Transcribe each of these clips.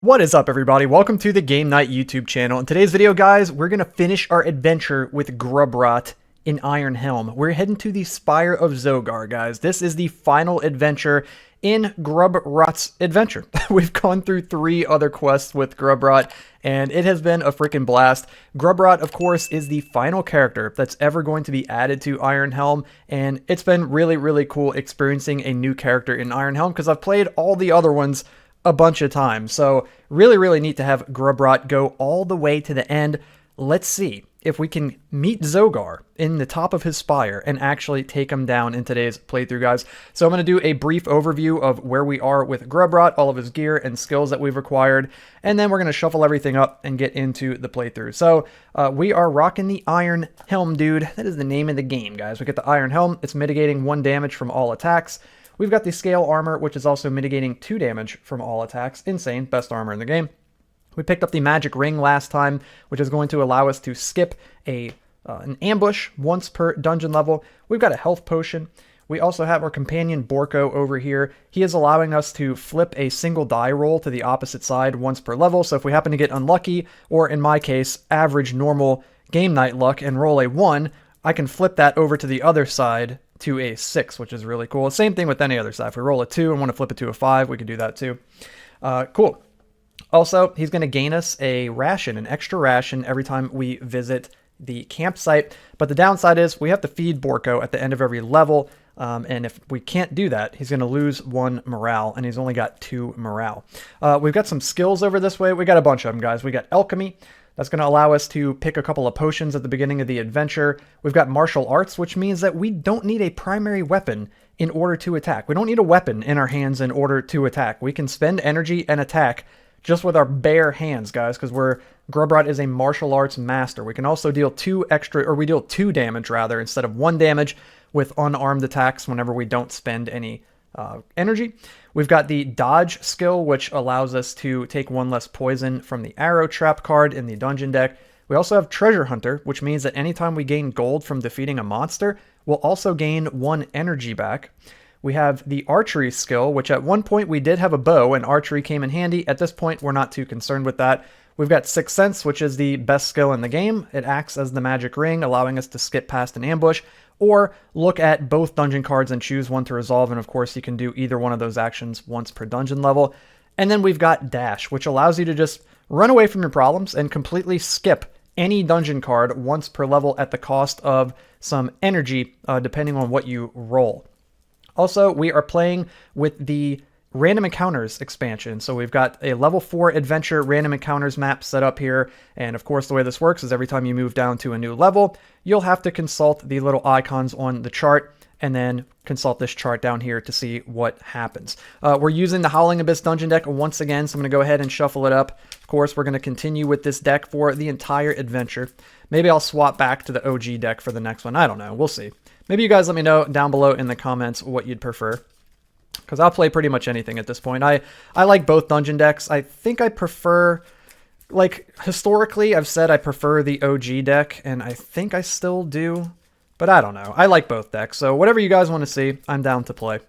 What is up, everybody? Welcome to the Game Night YouTube channel. In today's video, guys, we're going to finish our adventure with Grubrot in Iron Helm. We're heading to the Spire of Zogar, guys. This is the final adventure in Grubrot's adventure. We've gone through 3 other quests with Grubrot, and it has been a freaking blast. Grubrot, of course, is the final character that's ever going to be added to Iron Helm, and it's been really, really cool experiencing a new character in Iron Helm because I've played all the other ones a bunch of times. So really, really neat to have Grubrot go all the way to the end. Let's see if we can meet Zogar in the top of his spire and actually take him down in today's playthrough, guys. So I'm going to do a brief overview of where we are with Grubrot, all of his gear and skills that we've acquired, and then we're going to shuffle everything up and get into the playthrough. So we are rocking the Iron Helm, dude. That is the name of the game, guys. We get the Iron Helm. It's mitigating 1 damage from all attacks. We've got the Scale Armor, which is also mitigating 2 damage from all attacks. Insane. Best armor in the game. We picked up the Magic Ring last time, which is going to allow us to skip an ambush once per dungeon level. We've got a Health Potion. We also have our companion Borko over here. He is allowing us to flip a single die roll to the opposite side once per level. So if we happen to get unlucky, or in my case, average normal game night luck and roll a 1, I can flip that over to the other side to a 6, which is really cool. Same thing with any other side. If we roll a 2 and want to flip it to a 5, we can do that too. Cool. Also, he's going to gain us a ration, an extra ration, every time we visit the campsite. But the downside is we have to feed Borko at the end of every level. And if we can't do that, he's going to lose 1 morale, and he's only got 2 morale. We've got some skills over this way. We got a bunch of them, guys. We got Alchemy. That's going to allow us to pick a couple of potions at the beginning of the adventure. We've got Martial Arts, which means that we don't need a primary weapon in order to attack. We don't need a weapon in our hands in order to attack. We can spend energy and attack just with our bare hands, guys, because Grubrot is a martial arts master. We can also deal 2 damage rather, instead of 1 damage with unarmed attacks whenever we don't spend any energy. We've got the Dodge skill, which allows us to take 1 less poison from the Arrow Trap card in the dungeon deck. We also have Treasure Hunter, which means that anytime we gain gold from defeating a monster, we'll also gain 1 energy back. We have the Archery skill, which at one point we did have a bow, and archery came in handy. At this point, we're not too concerned with that. We've got Sixth Sense, which is the best skill in the game. It acts as the magic ring, allowing us to skip past an ambush, or look at both dungeon cards and choose one to resolve, and of course you can do either one of those actions once per dungeon level. And then we've got Dash, which allows you to just run away from your problems and completely skip any dungeon card once per level at the cost of some energy, depending on what you roll. Also, we are playing with the Random Encounters expansion. So we've got a level 4 adventure random encounters map set up here. And of course, the way this works is every time you move down to a new level, you'll have to consult the little icons on the chart and then consult this chart down here to see what happens. We're using the Howling Abyss dungeon deck once again, so I'm going to go ahead and shuffle it up. Of course, we're going to continue with this deck for the entire adventure. Maybe I'll swap back to the OG deck for the next one. I don't know. We'll see. Maybe you guys let me know down below in the comments what you'd prefer, because I'll play pretty much anything at this point. I like both dungeon decks. I think I prefer, like, historically, I've said I prefer the OG deck, and I think I still do, but I don't know. I like both decks, so whatever you guys want to see, I'm down to play.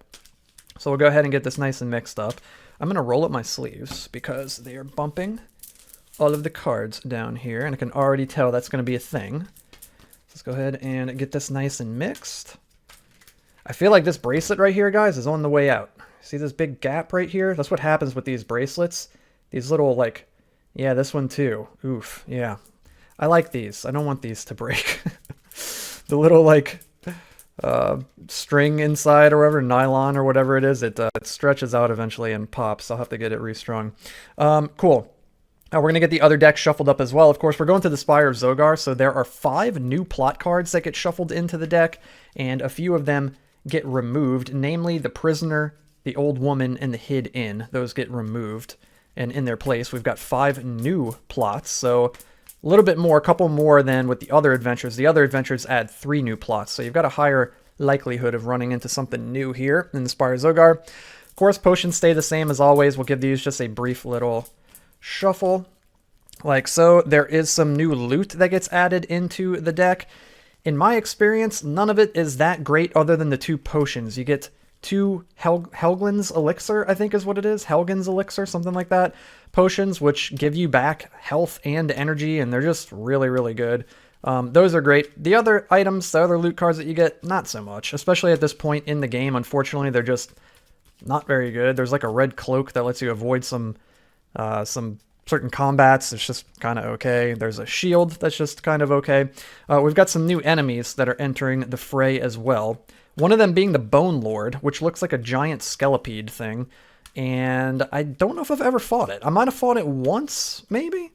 So we'll go ahead and get this nice and mixed up. I'm going to roll up my sleeves because they are bumping all of the cards down here, and I can already tell that's going to be a thing. Let's go ahead and get this nice and mixed. I feel like this bracelet right here, guys, is on the way out. See this big gap right here? That's what happens with these bracelets. These little, like, yeah, this one too. Oof, yeah. I like these. I don't want these to break. The little, like, string inside or whatever, nylon or whatever it is, it stretches out eventually and pops. I'll have to get it restrung. Cool. We're going to get the other deck shuffled up as well. Of course, we're going to the Spire of Zogar, so there are 5 new plot cards that get shuffled into the deck, and a few of them get removed, namely the Prisoner, the Old Woman, and the Hid Inn. Those get removed, and in their place, we've got 5 new plots, so a little bit more, a couple more than with the other adventures. The other adventures add 3 new plots, so you've got a higher likelihood of running into something new here in the Spire of Zogar. Of course, potions stay the same as always. We'll give these just a brief little shuffle like so. There is some new loot that gets added into the deck. In my experience, none of it is that great other than the 2 potions. You get 2 Helgen's Elixir, I think is what it is. Helgen's Elixir, something like that. potions, which give you back health and energy, and they're just really, really good. Those are great. The other items, the other loot cards that you get, not so much, especially at this point in the game. Unfortunately, they're just not very good. There's like a red cloak that lets you avoid some certain combats. It's just kind of okay. There's a shield that's just kind of okay. We've got some new enemies that are entering the fray as well. One of them being the Bone Lord, which looks like a giant skelipede thing. And I don't know if I've ever fought it. I might have fought it once, maybe?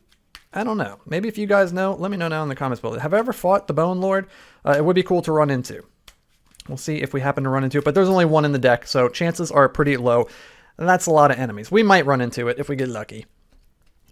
I don't know. Maybe if you guys know, let me know down in the comments below. Have I ever fought the Bone Lord? It would be cool to run into. We'll see if we happen to run into it, but there's only one in the deck, so chances are pretty low. And that's a lot of enemies. We might run into it if we get lucky.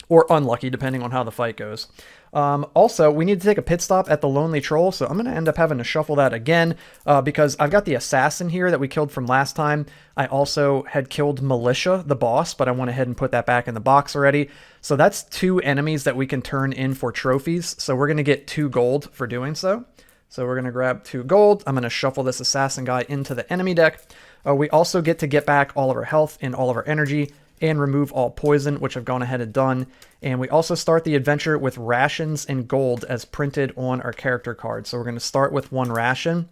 Or unlucky, depending on how the fight goes. Also, we need to take a pit stop at the Lonely Troll, so I'm going to end up having to shuffle that again, because I've got the assassin here that we killed from last time. I also had killed Militia, the boss, but I went ahead and put that back in the box already. So that's 2 enemies that we can turn in for trophies, so we're going to get 2 gold for doing so. So we're going to grab 2 gold. I'm going to shuffle this assassin guy into the enemy deck. We also get to get back all of our health and all of our energy, and remove all poison, which I've gone ahead and done. And we also start the adventure with rations and gold as printed on our character card. So we're going to start with 1 ration,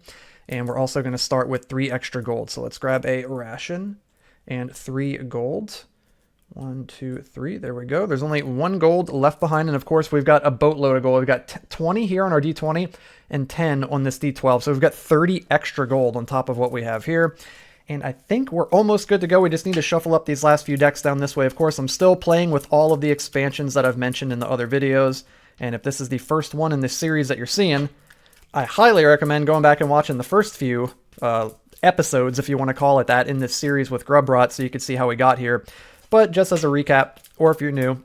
and we're also going to start with 3 extra gold. So let's grab a ration and 3 gold. 1, 2, 3. There we go. There's only 1 gold left behind, and of course we've got a boatload of gold. We've got 20 here on our D20 and 10 on this D12. So we've got 30 extra gold on top of what we have here. And I think we're almost good to go. We just need to shuffle up these last few decks down this way. Of course, I'm still playing with all of the expansions that I've mentioned in the other videos. And if this is the first one in this series that you're seeing, I highly recommend going back and watching the first few episodes, if you want to call it that, in this series with Grubrot, so you can see how we got here. But just as a recap, or if you're new,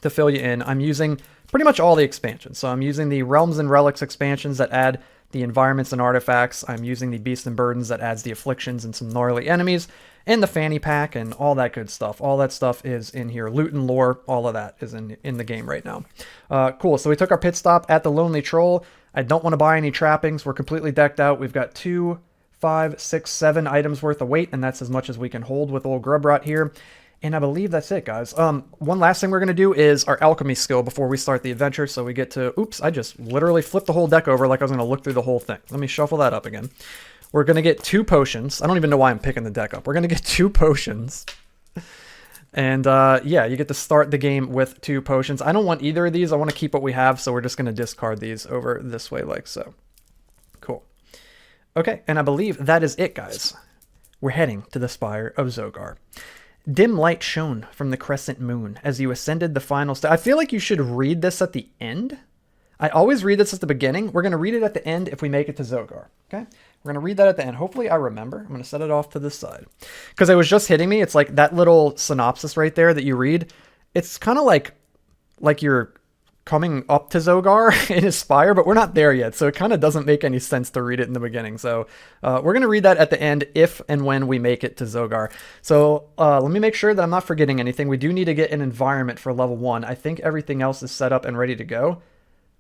to fill you in, I'm using pretty much all the expansions. So I'm using the Realms and Relics expansions that add the environments and artifacts. I'm using the Beasts and Burdens that adds the afflictions and some gnarly enemies, and the fanny pack and all that good stuff. All that stuff is in here. Loot and lore, all of that is in the game right now. Cool, so we took our pit stop at the Lonely Troll. I don't want to buy any trappings. We're completely decked out. We've got 2, 5, 6, 7 items worth of weight, and that's as much as we can hold with old Grubrot here. And I believe that's it, guys. One last thing we're going to do is our alchemy skill before we start the adventure. So we get to... Oops, I just literally flipped the whole deck over like I was going to look through the whole thing. Let me shuffle that up again. We're going to get 2 potions. I don't even know why I'm picking the deck up. We're going to get 2 potions. And, yeah, you get to start the game with 2 potions. I don't want either of these. I want to keep what we have, so we're just going to discard these over this way like so. Cool. Okay, and I believe that is it, guys. We're heading to the Spire of Zogar. Dim light shone from the crescent moon as you ascended the final step. I feel like you should read this at the end. I always read this at the beginning. We're going to read it at the end if we make it to Zogar. Okay? We're going to read that at the end. Hopefully I remember. I'm going to set it off to this side. Because it was just hitting me. It's like that little synopsis right there that you read. It's kind of like you're coming up to Zogar in Spire, but we're not there yet, so it kind of doesn't make any sense to read it in the beginning. So we're going to read that at the end if and when we make it to Zogar. So let me make sure that I'm not forgetting anything. We do need to get an environment for level 1. I think everything else is set up and ready to go.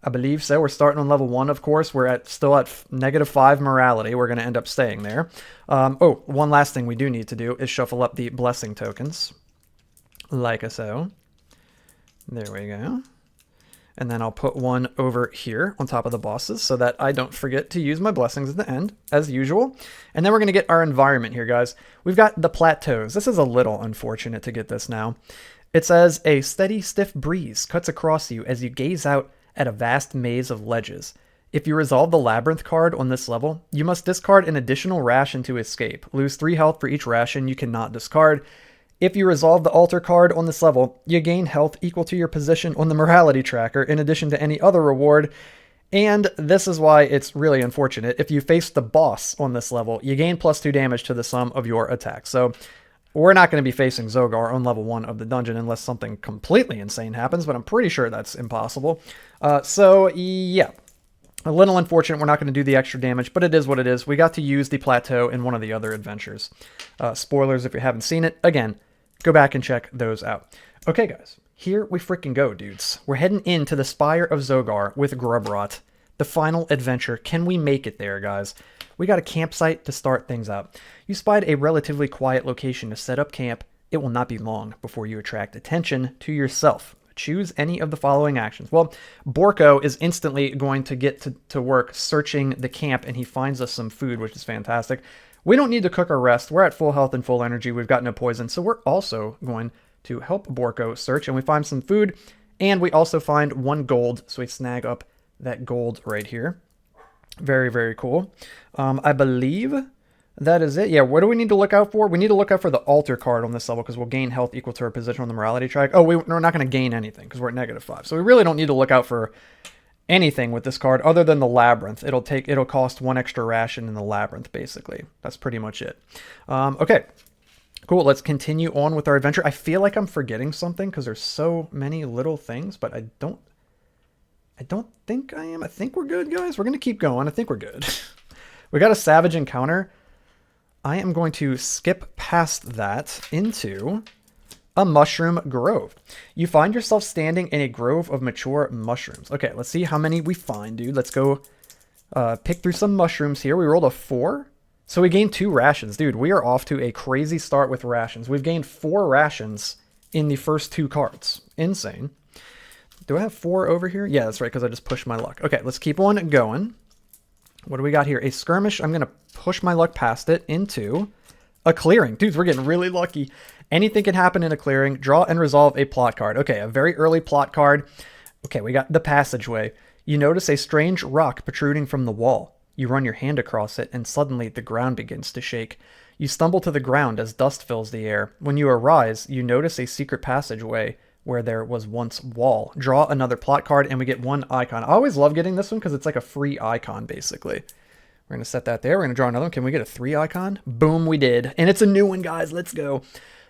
I believe so. We're starting on level 1, of course. We're still at -5 morality. We're going to end up staying there. Oh, one last thing we do need to do is shuffle up the blessing tokens. Like so. There we go. And then I'll put one over here on top of the bosses so that I don't forget to use my blessings at the end, as usual. And then we're going to get our environment here, guys. We've got the plateaus. This is a little unfortunate to get this now. It says, a steady, stiff breeze cuts across you as you gaze out at a vast maze of ledges. If you resolve the Labyrinth card on this level, you must discard an additional ration to escape. Lose 3 health for each ration you cannot discard. If you resolve the Altar card on this level, you gain health equal to your position on the morality tracker in addition to any other reward. And this is why it's really unfortunate. If you face the boss on this level, you gain +2 damage to the sum of your attacks. So we're not going to be facing Zogar on level 1 of the dungeon unless something completely insane happens, but I'm pretty sure that's impossible. So yeah, a little unfortunate we're not going to do the extra damage, but it is what it is. We got to use the plateau in one of the other adventures. Spoilers if you haven't seen it. Again, go back and check those out. Okay, guys, here we freaking go, dudes. We're heading into the Spire of Zogar with Grubrot. The final adventure. Can we make it there, guys? We got a campsite to start things out. You spied a relatively quiet location to set up camp it will not be long before you attract attention to yourself. Choose any of the following actions. Well, Borko is instantly going to get to work searching the camp, and he finds us some food, which is fantastic. We don't need to cook or rest. We're at full health and full energy. We've got no poison, so we're also going to help Borko search, and we find some food, and we also find 1 gold, so we snag up that gold right here. Very, very cool. I believe that is it. Yeah, what do we need to look out for? We need to look out for the altar card on this level because we'll gain health equal to our position on the morality track. Oh, we're not going to gain anything because we're at -5. So we really don't need to look out for anything with this card other than the labyrinth. It'll cost 1 extra ration in the labyrinth, basically. That's pretty much it. Okay, cool. Let's continue on with our adventure. I feel like I'm forgetting something because there's so many little things, but I don't think I am. I think we're good, guys. We're going to keep going. I think we're good. We got a savage encounter. I am going to skip past that into a mushroom grove. You find yourself standing in a grove of mature mushrooms. Okay, let's see how many we find, dude. Let's go pick through some mushrooms here. We rolled a 4. So we gained 2 rations. Dude, we are off to a crazy start with rations. We've gained 4 rations in the first 2 cards. Insane. Do I have 4 over here? Yeah, that's right, because I just pushed my luck. Okay, let's keep on going. What do we got here? A skirmish. I'm going to push my luck past it into a clearing. Dudes, we're getting really lucky. Anything can happen in a clearing. Draw and resolve a plot card. Okay, a very early plot card. Okay, we got the passageway. You notice a strange rock protruding from the wall. You run your hand across it, and suddenly the ground begins to shake. You stumble to the ground as dust fills the air. When you arise, you notice a secret passageway where there was once wall. Draw another plot card, and we get 1 icon. I always love getting this one because it's like a free icon, basically. We're going to set that there. We're going to draw another one. Can we get a 3 icon? Boom, we did. And it's a new one, guys. Let's go.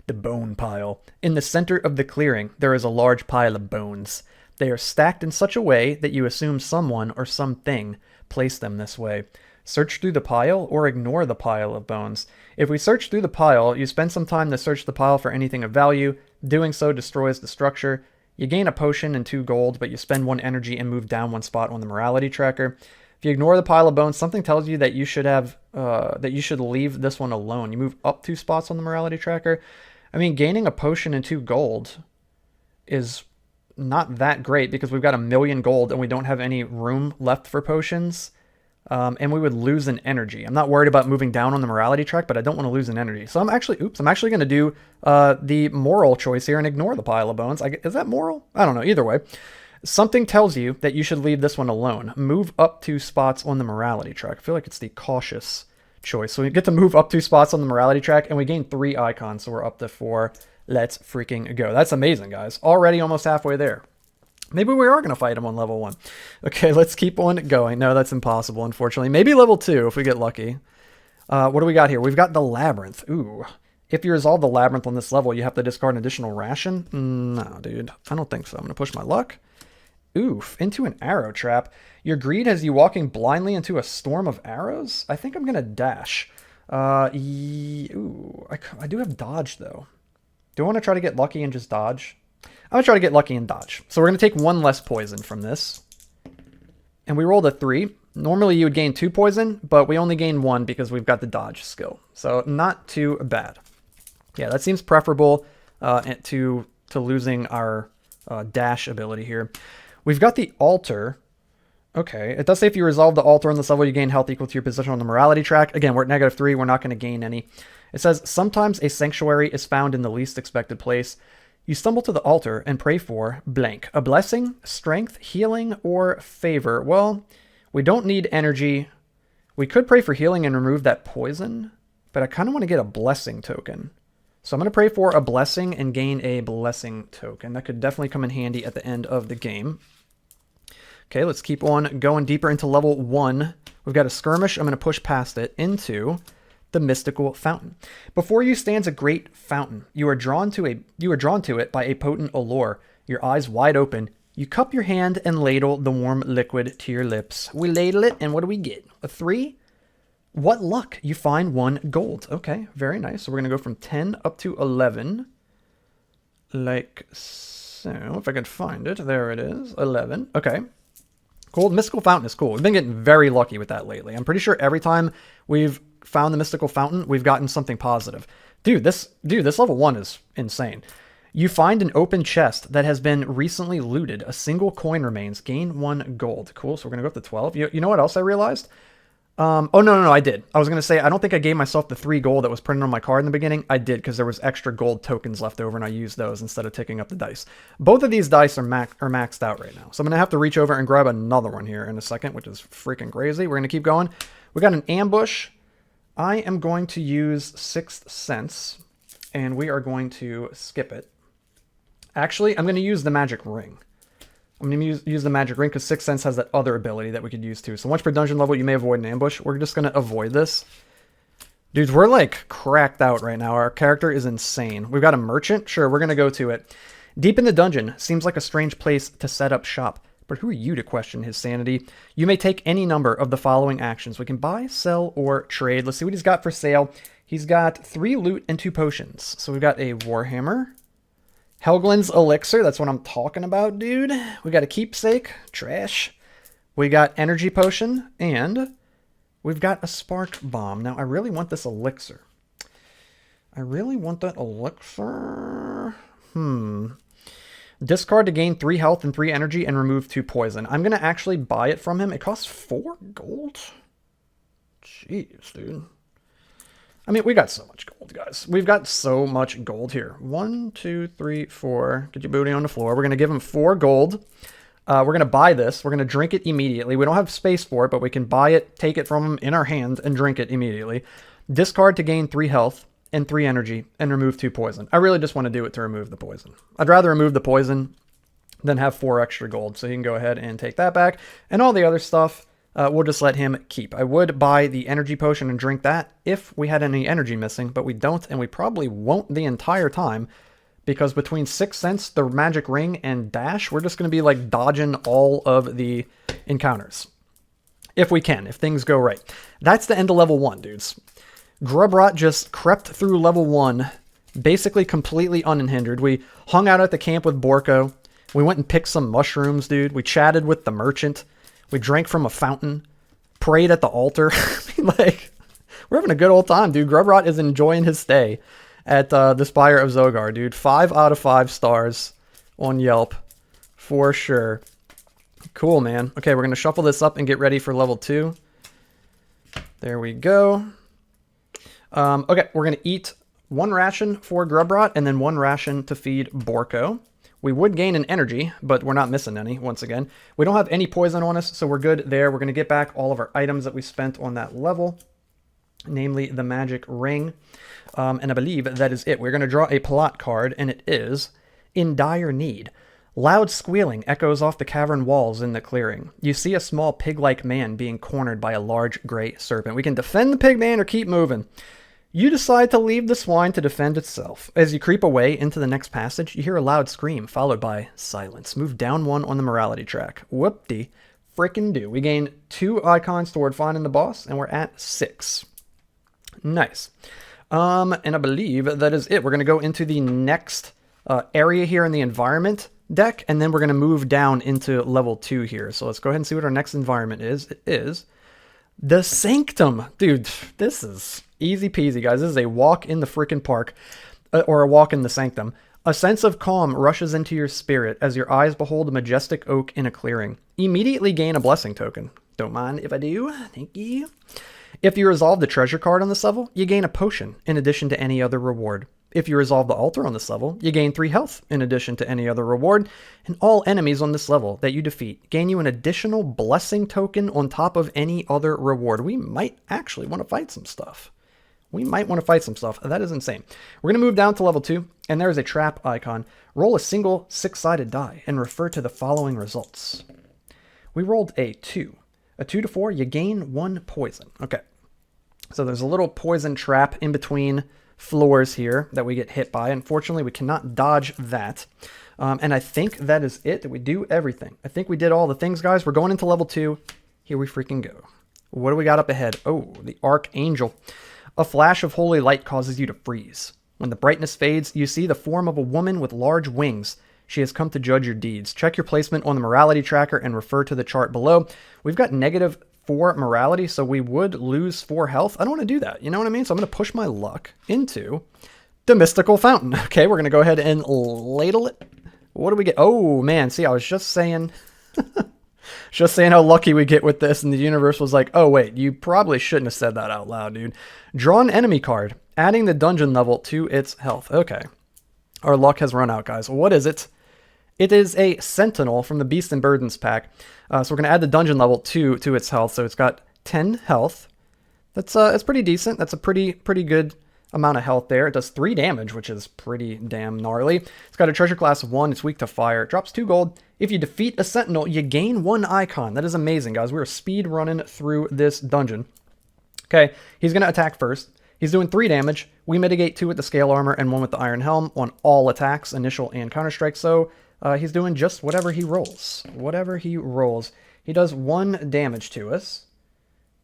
The bone pile. In the center of the clearing, there is a large pile of bones. They are stacked in such a way that you assume someone or something placed them this way. Search through the pile or ignore the pile of bones. If we search through the pile, you spend some time to search the pile for anything of value. Doing so destroys the structure. You gain a potion and 2 gold, but you spend 1 energy and move down 1 spot on the morality tracker. If you ignore the pile of bones, something tells you that you should leave this one alone. You move up 2 spots on the morality tracker. I mean, gaining a potion and 2 gold is not that great because we've got 1,000,000 gold and we don't have any room left for potions. And we would lose an energy. I'm not worried about moving down on the morality track, but I don't want to lose an energy. So I'm actually going to do the moral choice here and ignore the pile of bones. Is that moral? I don't know. Either way, something tells you that you should leave this one alone. Move up 2 spots on the morality track. I feel like it's the cautious choice. So we get to move up 2 spots on the morality track, and we gain 3 icons, so we're up to 4. Let's freaking go. That's amazing, guys. Already almost halfway there. Maybe we are going to fight him on level 1. Okay, let's keep on going. No, that's impossible, unfortunately. Maybe level 2 if we get lucky. What do we got here? We've got the labyrinth. Ooh. If you resolve the labyrinth on this level, you have to discard an additional ration? No, dude. I don't think so. I'm going to push my luck. Oof. Into an arrow trap. Your greed has you walking blindly into a storm of arrows? I think I'm going to dash. Ooh. I do have dodge, though. Do I want to try to get lucky and just dodge? I'm going to try to get lucky and dodge. So we're going to take 1 less poison from this. And we rolled a 3. Normally you would gain 2 poison, but we only gain 1 because we've got the dodge skill. So not too bad. Yeah, that seems preferable to losing our dash ability here. We've got the altar. Okay, it does say if you resolve the altar on this level, you gain health equal to your position on the morality track. Again, we're at -3. We're not going to gain any. It says, sometimes a sanctuary is found in the least expected place. You stumble to the altar and pray for blank. A blessing, strength, healing, or favor. Well, we don't need energy. We could pray for healing and remove that poison, but I kind of want to get a blessing token. So I'm going to pray for a blessing and gain a blessing token. That could definitely come in handy at the end of the game. Okay, let's keep on going deeper into level 1. We've got a skirmish. I'm going to push past it into the mystical fountain. Before you stands a great fountain. You are drawn to it by a potent allure. Your eyes wide open. You cup your hand and ladle the warm liquid to your lips. We ladle it, and what do we get? A 3? What luck? You find 1 gold. Okay, very nice. So we're going to go from 10 up to 11. Like so. If I can find it. There it is. 11. Okay. Cool. The mystical fountain is cool. We've been getting very lucky with that lately. I'm pretty sure every time we've found the mystical fountain, we've gotten something positive. This level 1 is insane. You find an open chest that has been recently looted. A single coin remains. Gain 1 gold. Cool, so we're going to go up to 12. You know what else I realized? Oh, no, I did. I was going to say, I don't think I gave myself the 3 gold that was printed on my card in the beginning. I did, because there was extra gold tokens left over, and I used those instead of ticking up the dice. Both of these dice are maxed out right now. So I'm going to have to reach over and grab another one here in a second, which is freaking crazy. We're going to keep going. We got an ambush. I am going to use Sixth Sense, and we are going to skip it. Actually, I'm going to use the magic ring. I'm going to use the magic ring because Sixth Sense has that other ability that we could use too. So once per dungeon level, you may avoid an ambush. We're just going to avoid this. Dudes, we're like cracked out right now. Our character is insane. We've got a merchant. Sure, we're going to go to it. Deep in the dungeon seems like a strange place to set up shop. But who are you to question his sanity? You may take any number of the following actions. We can buy, sell, or trade. Let's see what he's got for sale. He's got 3 loot and 2 potions. So we've got a Warhammer. Helglin's Elixir, that's what I'm talking about, dude. We got a Keepsake, trash. We got Energy Potion, and we've got a Spark Bomb. Now, I really want this Elixir. I really want that Elixir. Discard to gain 3 health and 3 energy and remove 2 poison. I'm going to actually buy it from him. It costs 4 gold? Jeez, dude. I mean, we got so much gold, guys. We've got so much gold here. 1, 2, 3, 4. Get your booty on the floor. We're going to give him 4 gold. We're going to buy this. We're going to drink it immediately. We don't have space for it, but we can buy it, take it from him in our hand, and drink it immediately. Discard to gain 3 health and 3 energy and remove 2 poison. I really just want to do it to remove the poison. I'd rather remove the poison than have 4 extra gold. So you can go ahead and take that back. And all the other stuff, we'll just let him keep. I would buy the energy potion and drink that if we had any energy missing, but we don't, and we probably won't the entire time, because between Sixth Sense, the magic ring, and dash, we're just going to be like dodging all of the encounters. If we can, if things go right. That's the end of level 1, dudes. Grubrot just crept through level 1, basically completely unhindered. We hung out at the camp with Borko. We went and picked some mushrooms, dude. We chatted with the merchant. We drank from a fountain, prayed at the altar. I mean, like, we're having a good old time, dude. Grubrot is enjoying his stay at the Spire of Zogar, dude. 5 out of 5 stars on Yelp, for sure. Cool, man. Okay, we're going to shuffle this up and get ready for level 2. There we go. Okay, we're going to eat 1 ration for Grubrot and then 1 ration to feed Borko. We would gain an energy, but we're not missing any, once again. We don't have any poison on us, so we're good there. We're going to get back all of our items that we spent on that level, namely the magic ring. And I believe that is it. We're going to draw a plot card, and it is In Dire Need. Loud squealing echoes off the cavern walls in the clearing. You see a small pig-like man being cornered by a large gray serpent. We can defend the pig man or keep moving. You decide to leave the swine to defend itself. As you creep away into the next passage, you hear a loud scream, followed by silence. Move down 1 on the morality track. Whoop-de frickin' do. We gain 2 icons toward finding the boss, and we're at 6. Nice. And I believe that is it. We're going to go into the next area here in the environment deck, and then we're going to move down into level 2 here. So let's go ahead and see what our next environment is. It is the Sanctum. Dude, this is easy peasy, guys. This is a walk in the freaking park, or a walk in the Sanctum. A sense of calm rushes into your spirit as your eyes behold a majestic oak in a clearing. Immediately gain a blessing token. Don't mind if I do. Thank you. If you resolve the treasure card on this level, you gain a potion in addition to any other reward. If you resolve the altar on this level, you gain 3 health in addition to any other reward. And all enemies on this level that you defeat gain you an additional blessing token on top of any other reward. We might actually want to fight some stuff. That is insane. We're going to move down to level 2, and there's a trap icon. Roll a single 6-sided die and refer to the following results. We rolled a 2. A 2 to 4, you gain 1 poison. Okay. So there's a little poison trap in between floors here that we get hit by. Unfortunately, we cannot dodge that. And I think that is it. That we do everything. I think we did all the things, guys. We're going into level 2. Here we freaking go. What do we got up ahead? Oh, the Archangel. A flash of holy light causes you to freeze. When the brightness fades, you see the form of a woman with large wings. She has come to judge your deeds. Check your placement on the morality tracker and refer to the chart below. We've got -4 morality, so we would lose 4 health. I don't want to do that. You know what I mean? So I'm going to push my luck into the mystical fountain. Okay, we're going to go ahead and ladle it. What do we get? Oh, man. See, I was just saying... just saying how lucky we get with this, and the universe was like, oh, wait, you probably shouldn't have said that out loud, dude. Draw an enemy card, adding the dungeon level to its health. Okay. Our luck has run out, guys. What is it? It is a Sentinel from the Beast and Burdens pack. So we're going to add the dungeon level to its health. So it's got 10 health. It's pretty decent. That's a pretty good amount of health there. It does 3 damage, which is pretty damn gnarly. It's got a treasure class of 1. It's weak to fire. It drops 2 gold. If you defeat a Sentinel, you gain 1 icon. That is amazing, guys. We were speed running through this dungeon. Okay, he's going to attack first. He's doing 3 damage. We mitigate 2 with the scale armor and 1 with the Iron Helm on all attacks, initial and counter strike. So he's doing just whatever he rolls. Whatever he rolls. He does 1 damage to us.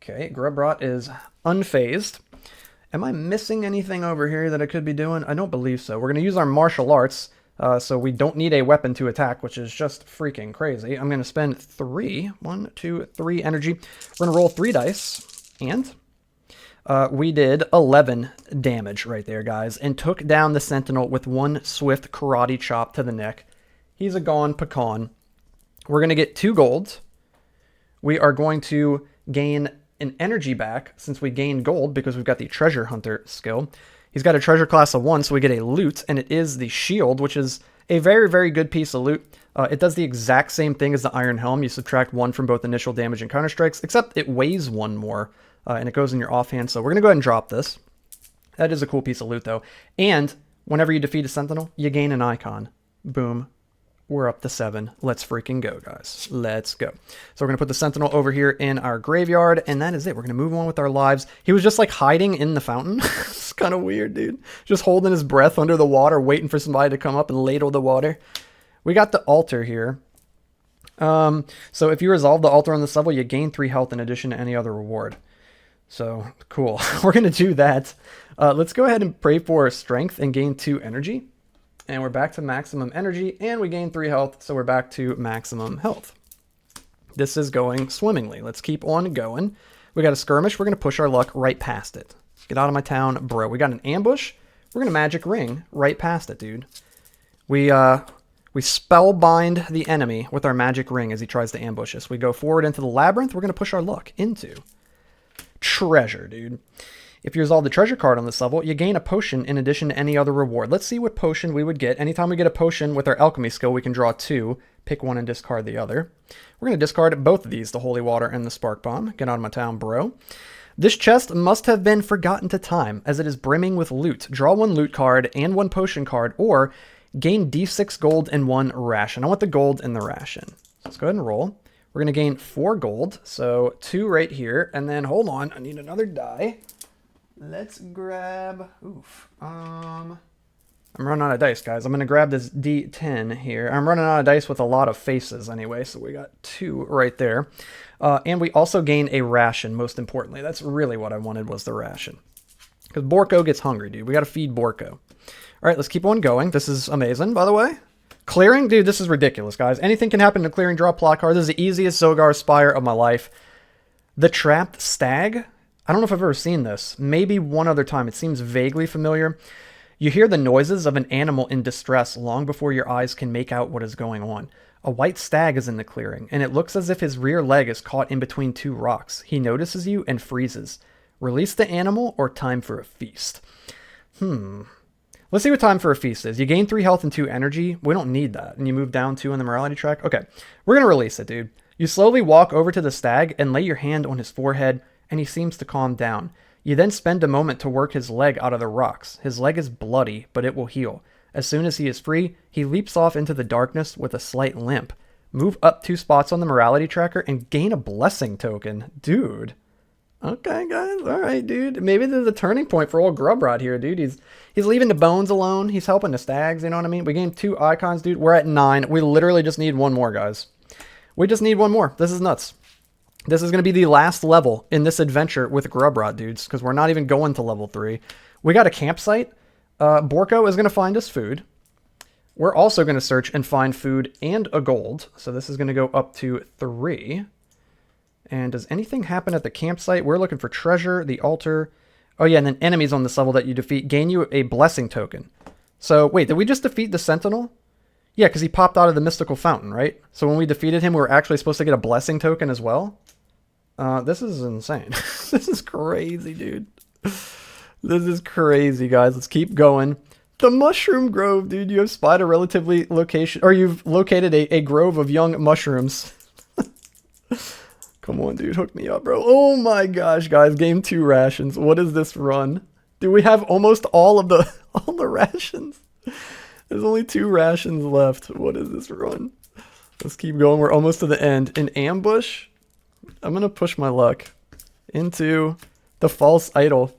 Okay, Grubrot is unfazed. Am I missing anything over here that I could be doing? I don't believe so. We're going to use our martial arts, so we don't need a weapon to attack, which is just freaking crazy. I'm going to spend 3 energy. We're going to roll 3 dice, and we did 11 damage right there, guys, and took down the Sentinel with 1 swift karate chop to the neck. He's a gone pecan. We're going to get 2 gold. We are going to gain an energy back since we gained gold because we've got the treasure hunter skill. He's got a treasure class of 1, so we get a loot, and it is the shield, which is a very good piece of loot. It does the exact same thing as the Iron Helm. You subtract 1 from both initial damage and counter strikes, except it weighs 1 more, and it goes in your offhand. So we're going to go ahead and drop this. That is a cool piece of loot, though. And whenever you defeat a Sentinel, you gain an icon. Boom. We're up to 7. Let's freaking go, guys. Let's go. So we're going to put the Sentinel over here in our graveyard, and that is it. We're going to move on with our lives. He was just like hiding in the fountain. It's kind of weird, dude. Just holding his breath under the water, waiting for somebody to come up and ladle the water. We got the altar here. So if you resolve the altar on this level, you gain 3 health in addition to any other reward. So, cool. We're going to do that. Let's go ahead and pray for strength and gain 2 energy. And we're back to maximum energy, and we gain 3 health, so we're back to maximum health. This is going swimmingly. Let's keep on going. We got a skirmish. We're going to push our luck right past it. Get out of my town, bro. We got an ambush. We're going to magic ring right past it, dude. We spellbind the enemy with our magic ring as he tries to ambush us. We go forward into the labyrinth. We're going to push our luck into treasure, dude. If you resolve the treasure card on this level, you gain a potion in addition to any other reward. Let's see what potion we would get. Anytime we get a potion with our alchemy skill, we can draw 2. Pick 1 and discard the other. We're going to discard both of these, the holy water and the spark bomb. Get out of my town, bro. This chest must have been forgotten to time, as it is brimming with loot. Draw 1 loot card and 1 potion card, or gain d6 gold and 1 ration. I want the gold in the ration. So let's go ahead and roll. We're going to gain 4 gold, so 2 right here, and then, hold on, I need another die. Let's grab, I'm running out of dice, guys. I'm going to grab this D10 here. I'm running out of dice with a lot of faces anyway, so we got 2 right there. And we also gain a ration, most importantly. That's really what I wanted, was the ration. Because Borko gets hungry, dude. We got to feed Borko. All right, let's keep on going. This is amazing, by the way. Clearing? Dude, this is ridiculous, guys. Anything can happen to clearing. Draw a plot card. This is the easiest Zogar Spire of my life. The Trapped Stag? I don't know if I've ever seen this. Maybe one other time. It seems vaguely familiar. You hear the noises of an animal in distress long before your eyes can make out what is going on. A white stag is in the clearing, and it looks as if his rear leg is caught in between 2 rocks. He notices you and freezes. Release the animal or time for a feast? Let's see what time for a feast is. You gain 3 health and 2 energy. We don't need that. And you move down 2 on the morality track. Okay, we're going to release it, dude. You slowly walk over to the stag and lay your hand on his forehead, and he seems to calm down. You then spend a moment to work his leg out of the rocks. His leg is bloody, but it will heal. As soon as he is free, he leaps off into the darkness with a slight limp. Move up 2 spots on the morality tracker and gain a blessing token. Dude. Okay, guys. All right, dude. Maybe there's a turning point for old Grubrot here, dude. He's leaving the bones alone. He's helping the stags, you know what I mean? We gained 2 icons, dude. We're at 9. We literally just need 1 more, guys. We just need 1 more. This is nuts. This is going to be the last level in this adventure with Grubrot, dudes, because we're not even going to level 3. We got a campsite. Borko is going to find us food. We're also going to search and find food and a gold. So this is going to go up to 3. And does anything happen at the campsite? We're looking for treasure, the altar. Oh yeah, and then enemies on this level that you defeat gain you a blessing token. So wait, did we just defeat the Sentinel? Yeah, because he popped out of the mystical fountain, right? So when we defeated him, we were actually supposed to get a blessing token as well? This is insane. This is crazy, dude. This is crazy, guys. Let's keep going. The Mushroom Grove, dude. You have spied a relatively location, or you've located a grove of young mushrooms. Come on, dude. Hook me up, bro. Oh my gosh, guys. Game 2 rations. What is this run? Do we have almost all the rations? There's only 2 rations left. What is this run? Let's keep going. We're almost to the end. An ambush? I'm going to push my luck into the false idol.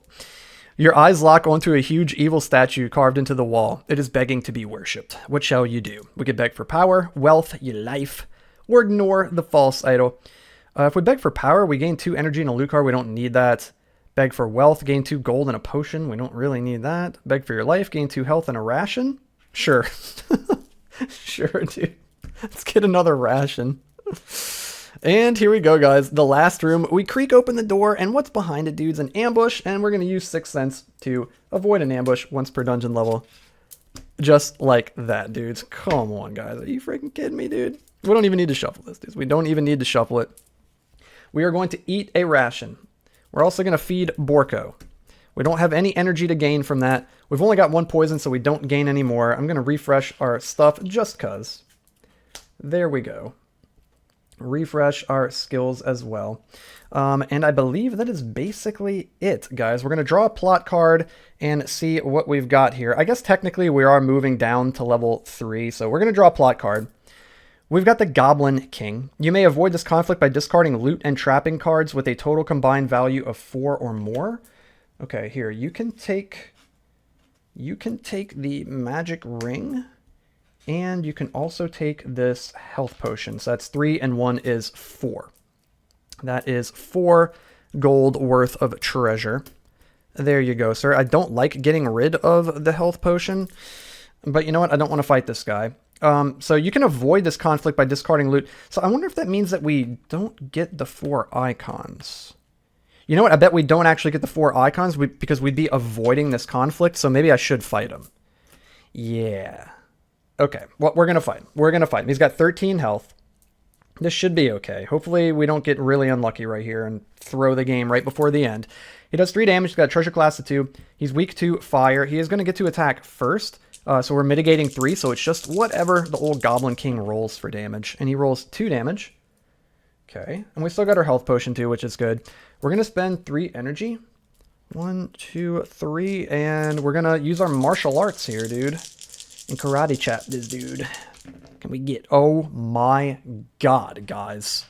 Your eyes lock onto a huge evil statue carved into the wall. It is begging to be worshipped. What shall you do? We could beg for power, wealth, your life, or ignore the false idol. If we beg for power, we gain 2 energy and a loot card. We don't need that. Beg for wealth, gain 2 gold and a potion. We don't really need that. Beg for your life, gain 2 health and a ration. Sure. Sure, dude. Let's get another ration. And here we go, guys. The last room. We creak open the door, and what's behind it, dude's an ambush, and we're going to use 6th Sense to avoid an ambush once per dungeon level. Just like that, dudes. Come on, guys. Are you freaking kidding me, dude? We don't even need to shuffle this, dudes. We don't even need to shuffle it. We are going to eat a ration. We're also going to feed Borko. We don't have any energy to gain from that. We've only got 1 poison, so we don't gain any more. I'm going to refresh our stuff just because. There we go. Refresh our skills as well. And I believe that is basically it, guys. We're going to draw a plot card and see what we've got here. I guess technically we are moving down to level 3, so we're going to draw a plot card. We've got the Goblin King. You may avoid this conflict by discarding loot and trapping cards with a total combined value of 4 or more. Okay, here, you can take the magic ring, and you can also take this health potion. So that's 3 and 1 is 4. That is 4 gold worth of treasure. There you go, sir. I don't like getting rid of the health potion, but you know what? I don't want to fight this guy. So you can avoid this conflict by discarding loot. So I wonder if that means that we don't get the 4 icons. You know what? I bet we don't actually get the 4 icons because we'd be avoiding this conflict, so maybe I should fight him. Yeah. Okay, well, we're going to fight him. We're going to fight him. He's got 13 health. This should be okay. Hopefully we don't get really unlucky right here and throw the game right before the end. He does 3 damage. He's got a treasure class of 2. He's weak to fire. He is going to get to attack first. So we're mitigating 3, so it's just whatever the old Goblin King rolls for damage. And he rolls 2 damage. Okay, and we still got our health potion too, which is good. We're going to spend 3 energy. 1, 2, 3, and we're going to use our martial arts here, dude. And karate chop this dude. Can we get... Oh my god, guys.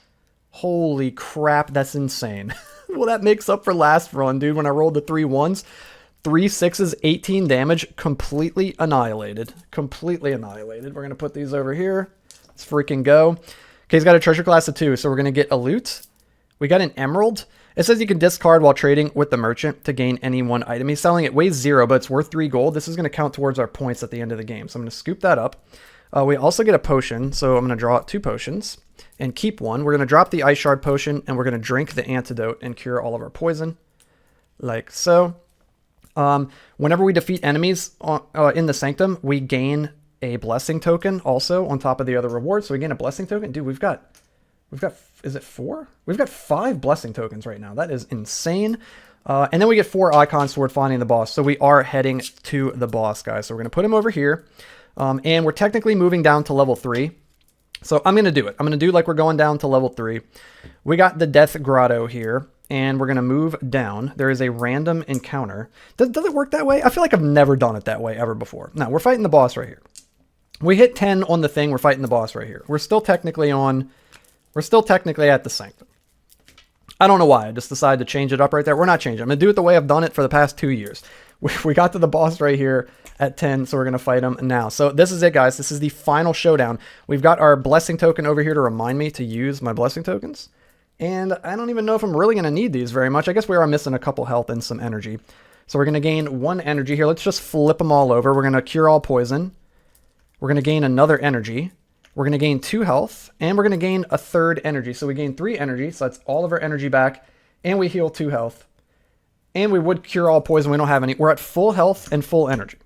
Holy crap, that's insane. Well, that makes up for last run, dude, when I rolled the 3 1s. 3 6s, 18 damage, completely annihilated. Completely annihilated. We're going to put these over here. Let's freaking go. Okay, he's got a treasure class of 2, so we're going to get a loot. We got an emerald. It says you can discard while trading with the merchant to gain any 1 item. He's selling it, weighs 0, but it's worth 3 gold. This is going to count towards our points at the end of the game. So I'm going to scoop that up. We also get a potion, so I'm going to draw 2 potions and keep 1. We're going to drop the ice shard potion, and we're going to drink the antidote and cure all of our poison. Like so. Whenever we defeat enemies in the Sanctum, we gain a blessing token also on top of the other rewards. So we gain a blessing token. Dude, we've got, is it 4? We've got 5 blessing tokens right now. That is insane. And then we get 4 icons toward finding the boss. So we are heading to the boss, guys. So we're going to put him over here. And we're technically moving down to level 3. So I'm going to do it. I'm going to do like we're going down to level 3. We got the Death Grotto here. And we're going to move down. There is a random encounter. Does it work that way? I feel like I've never done it that way ever before. No, we're fighting the boss right here. We hit 10 on the thing. We're fighting the boss right here. We're still technically at the Sanctum. I don't know why. I just decided to change it up right there. We're not changing. I'm going to do it the way I've done it for the past 2 years. We got to the boss right here at 10, so we're going to fight him now. So this is it, guys. This is the final showdown. We've got our blessing token over here to remind me to use my blessing tokens. And I don't even know if I'm really going to need these very much. I guess we are missing a couple health and some energy. So we're going to gain 1 energy here. Let's just flip them all over. We're going to cure all poison. We're going to gain another energy. We're going to gain 2 health. And we're going to gain a 3rd energy. So we gain 3 energy. So that's all of our energy back. And we heal 2 health. And we would cure all poison. We don't have any. We're at full health and full energy.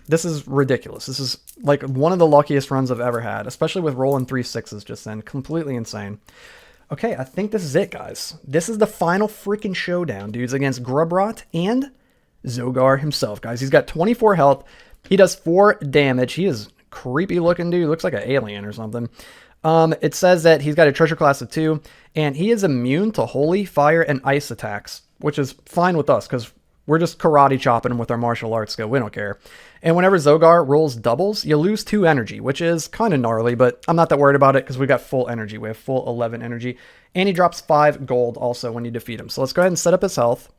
This is ridiculous. This is like one of the luckiest runs I've ever had, especially with rolling 3 6s just then. Completely insane. Okay, I think this is it, guys. This is the final freaking showdown, dudes, against Grubrot and Zogar himself, guys. He's got 24 health. He does 4 damage. He is creepy looking, dude. Looks like an alien or something. It says that he's got a treasure class of 2, and he is immune to holy, fire, and ice attacks, which is fine with us because we're just karate chopping him with our martial arts skill. We don't care. And whenever Zogar rolls doubles, you lose 2 energy, which is kind of gnarly, but I'm not that worried about it because we got full energy. We have full 11 energy. And he drops 5 gold also when you defeat him. So let's go ahead and set up his health.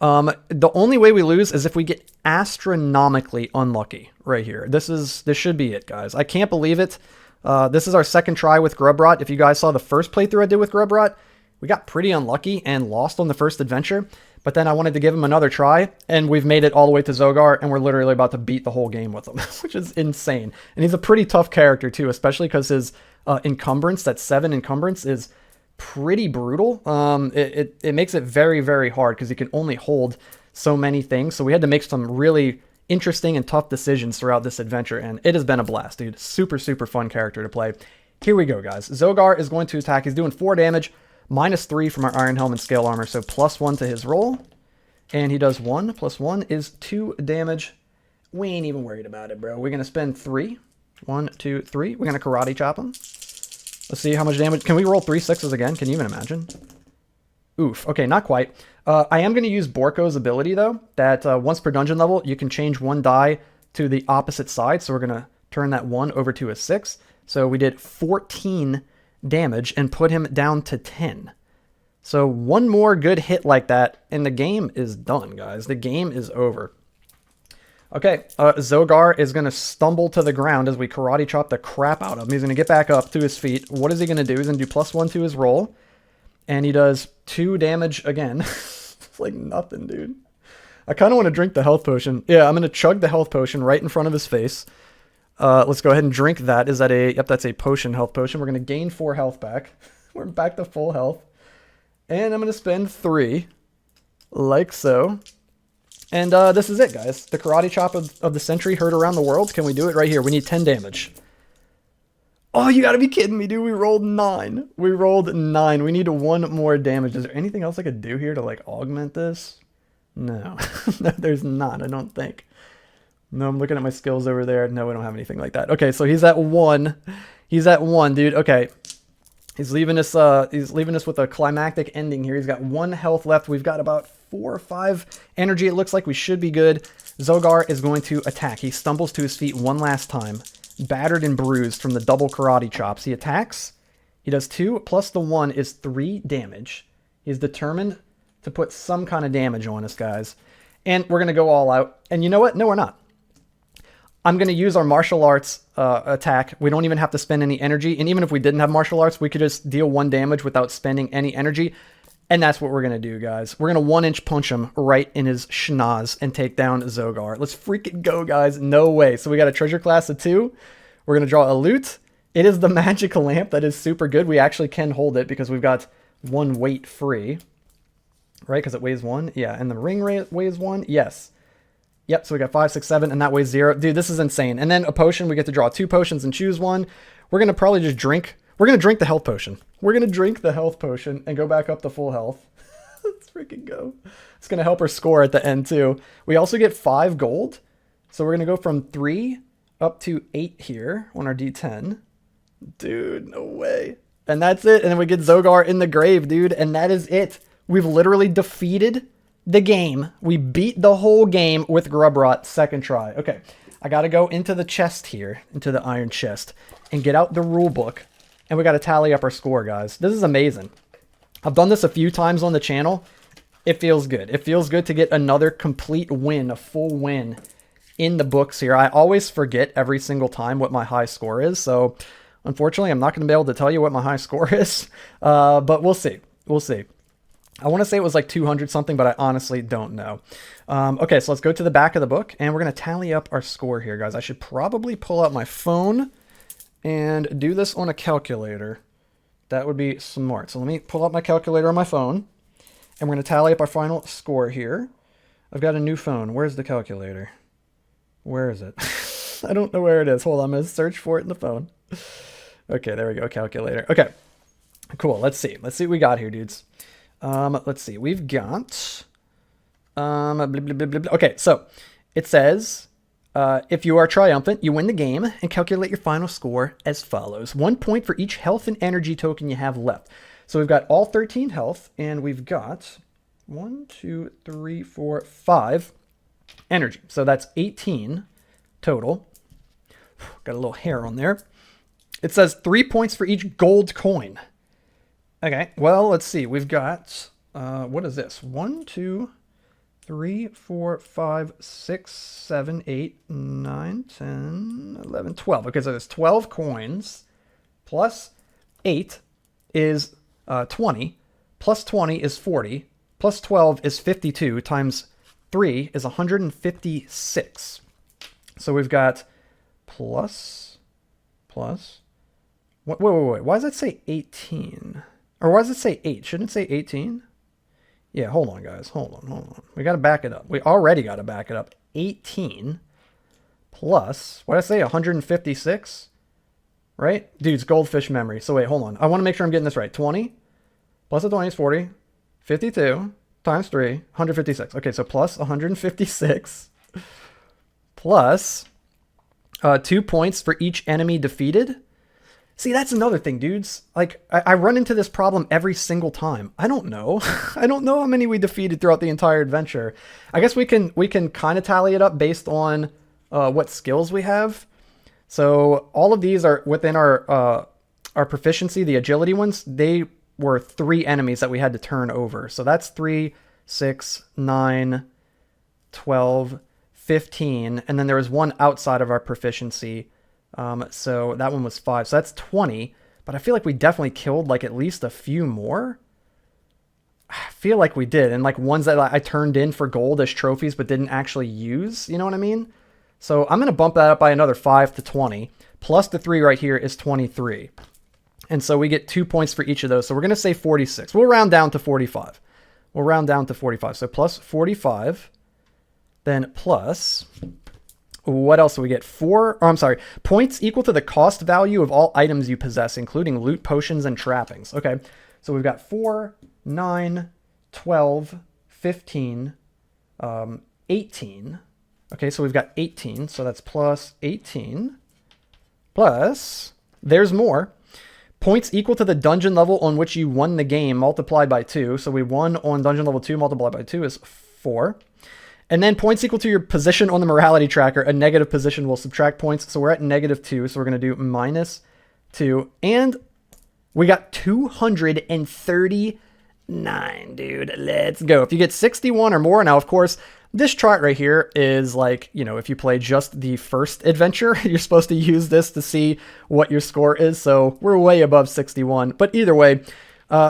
The only way we lose is if we get astronomically unlucky right here. This should be it, guys. I can't believe it. This is our second try with Grubrot. If you guys saw the first playthrough I did with Grubrot, we got pretty unlucky and lost on the first adventure. But then I wanted to give him another try, and we've made it all the way to Zogar, and we're literally about to beat the whole game with him, which is insane. And he's a pretty tough character, too, especially because his encumbrance, that 7 encumbrance, is pretty brutal. It makes it very, very hard because he can only hold so many things. So we had to make some really interesting and tough decisions throughout this adventure, and it has been a blast, dude. Super, super fun character to play. Here we go, guys. Zogar is going to attack. He's doing 4 damage. -3 from our Iron Helm and Scale Armor, so +1 to his roll. And he does 1 + 1 is 2 damage. We ain't even worried about it, bro. We're going to spend 3. 1, 2, 3. We're going to karate chop him. Let's see how much damage. Can we roll 3 6s again? Can you even imagine? Oof. Okay, not quite. I am going to use Borko's ability, though, that once per dungeon level, you can change 1 die to the opposite side. So we're going to turn that 1 over to a 6. So we did 14 damage and put him down to 10. So one more good hit like that and the game is done, guys. The game is over. Okay, Zogar is going to stumble to the ground as we karate chop the crap out of him. He's going to get back up to his feet. What is he going to do? He's going to do +1 to his roll. And he does 2 damage again. It's like nothing, dude. I kind of want to drink the health potion. Yeah, I'm going to chug the health potion right in front of his face. Let's go ahead and drink that. Is that a... Yep, that's a potion, health potion. We're going to gain 4 health back. We're back to full health. And I'm going to spend 3. Like so. And this is it, guys. The karate chop of the century heard around the world. Can we do it right here? We need 10 damage. Oh, you got to be kidding me, dude. We rolled 9. We rolled 9. We need 1 more damage. Is there anything else I could do here to, like, augment this? No. No, there's not, I don't think. No, I'm looking at my skills over there. No, we don't have anything like that. Okay, so he's at 1. He's at 1, dude. Okay. He's leaving us with a climactic ending here. He's got 1 health left. We've got about 4 or 5 energy. It looks like we should be good. Zogar is going to attack. He stumbles to his feet one last time. Battered and bruised from the double karate chops. He attacks. He does 2 plus the 1 is 3 damage. He's determined to put some kind of damage on us, guys. And we're going to go all out. And you know what? No, we're not. I'm going to use our martial arts attack. We don't even have to spend any energy. And even if we didn't have martial arts, we could just deal 1 damage without spending any energy. And that's what we're going to do, guys. We're going to 1-inch punch him right in his schnoz and take down Zogar. Let's freaking go, guys. No way. So we got a treasure class of 2. We're going to draw a loot. It is the magic lamp. That is super good. We actually can hold it because we've got 1 weight free. Right? Because it weighs 1. Yeah. And the ring weighs 1. Yes. Yep, so we got 5, 6, 7, and that weighs 0. Dude, this is insane. And then a potion, we get to draw 2 potions and choose 1. We're going to probably just drink. We're going to drink the health potion. We're going to drink the health potion and go back up to full health. Let's freaking go. It's going to help our score at the end, too. We also get 5 gold. So we're going to go from 3 up to 8 here on our D10. Dude, no way. And that's it. And then we get Zogar in the grave, dude. And that is it. We've literally defeated the game. We beat the whole game with Grubrot second try. Okay, I got to go into the chest here, into the iron chest, and get out the rule book. And we got to tally up our score, guys. This is amazing. I've done this a few times on the channel. It feels good. It feels good to get another complete win, a full win in the books here. I always forget every single time what my high score is. So unfortunately, I'm not going to be able to tell you what my high score is. But we'll see. We'll see. I want to say it was like 200 something, but I honestly don't know. Okay, so let's go to the back of the book, and we're going to tally up our score here, guys. I should probably pull out my phone and do this on a calculator. That would be smart. So let me pull out my calculator on my phone, And we're going to tally up our final score here. I've got a new phone. Where's the calculator? Where is it? I don't know where it is. Hold on, I'm going to search for it in the phone. Okay, there we go, calculator. Okay, cool. Let's see. Let's see what we got here, dudes. Let's see. We've got... blah, blah, blah, blah. Okay, so it says, if you are triumphant, you win the game, and calculate your final score as follows. 1 point for each health and energy token you have left. So we've got all 13 health, and we've got 1, 2, 3, 4, 5 energy. So that's 18 total. Got a little hair on there. It says 3 points for each gold coin. Okay, well, let's see. We've got, what is this? 1, 2, 3, 4, 5, 6, 7, 8, 9, 10, 11, 12. Okay, so there's 12 coins plus 8 is 20, plus 20 is 40, plus 12 is 52, times 3 is 156. So we've got plus, wait, why does it say 18? Or why does it say 8? Shouldn't it say 18? Yeah, hold on, guys. Hold on. We got to back it up. We already got to back it up. 18 plus, what did I say, 156? Right? Dude's goldfish memory. So wait, hold on. I want to make sure I'm getting this right. 20 plus the 20 is 40. 52 times 3, 156. Okay, so plus 156 plus 2 points for each enemy defeated. See, that's another thing, dudes. Like, I run into this problem every single time. I don't know. I don't know how many we defeated throughout the entire adventure. I guess we can kind of tally it up based on what skills we have. So all of these are within our proficiency. The agility ones, they were 3 enemies that we had to turn over. So that's 3, 6, 9, 12, 15. And then there was one outside of our proficiency. So that one was 5. So that's 20. But I feel like we definitely killed like at least a few more. I feel like we did. And like ones that I turned in for gold as trophies but didn't actually use. You know what I mean? So I'm going to bump that up by another 5 to 20. Plus the 3 right here is 23. And so we get 2 points for each of those. So we're going to say 46. We'll round down to 45. We'll round down to 45. So plus 45. Then plus... what else do we get? Points equal to the cost value of all items you possess, including loot, potions, and trappings. Okay, so we've got 4, 9, 12, 15, 18. Okay, so we've got 18, so that's plus 18. Plus, there's more. Points equal to the dungeon level on which you won the game multiplied by 2. So we won on dungeon level 2 multiplied by 2 is 4. And then points equal to your position on the morality tracker. A negative position will subtract points. So we're at -2. So we're going to do -2. And we got 239, dude. Let's go. If you get 61 or more, now, of course, this chart right here is like, you know, if you play just the first adventure, you're supposed to use this to see what your score is. So we're way above 61. But either way,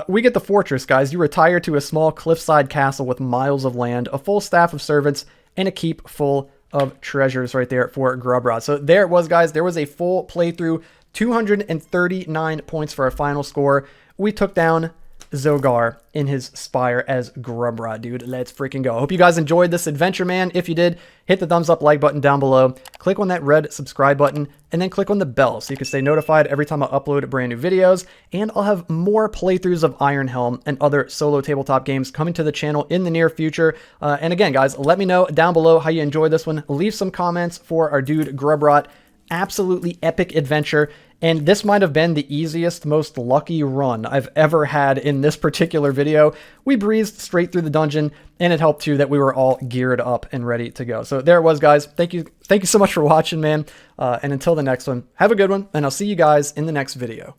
we get the fortress, guys. You retire to a small cliffside castle with miles of land, a full staff of servants, and a keep full of treasures right there for Grubrot. So there it was, guys. There was a full playthrough, 239 points for our final score. We took down Zogar in his Spire as Grubrot, dude. Let's freaking go. I hope you guys enjoyed this adventure, man. If you did, hit the thumbs up, like button down below. Click on that red subscribe button, and then click on the bell so you can stay notified every time I upload brand new videos. And I'll have more playthroughs of Iron Helm and other solo tabletop games coming to the channel in the near future. And again, guys, let me know down below how you enjoyed this one. Leave some comments for our dude Grubrot. Absolutely epic adventure. And this might have been the easiest, most lucky run I've ever had in this particular video. We breezed straight through the dungeon, and it helped too that we were all geared up and ready to go. So there it was, guys. Thank you so much for watching, man. And until the next one, have a good one, and I'll see you guys in the next video.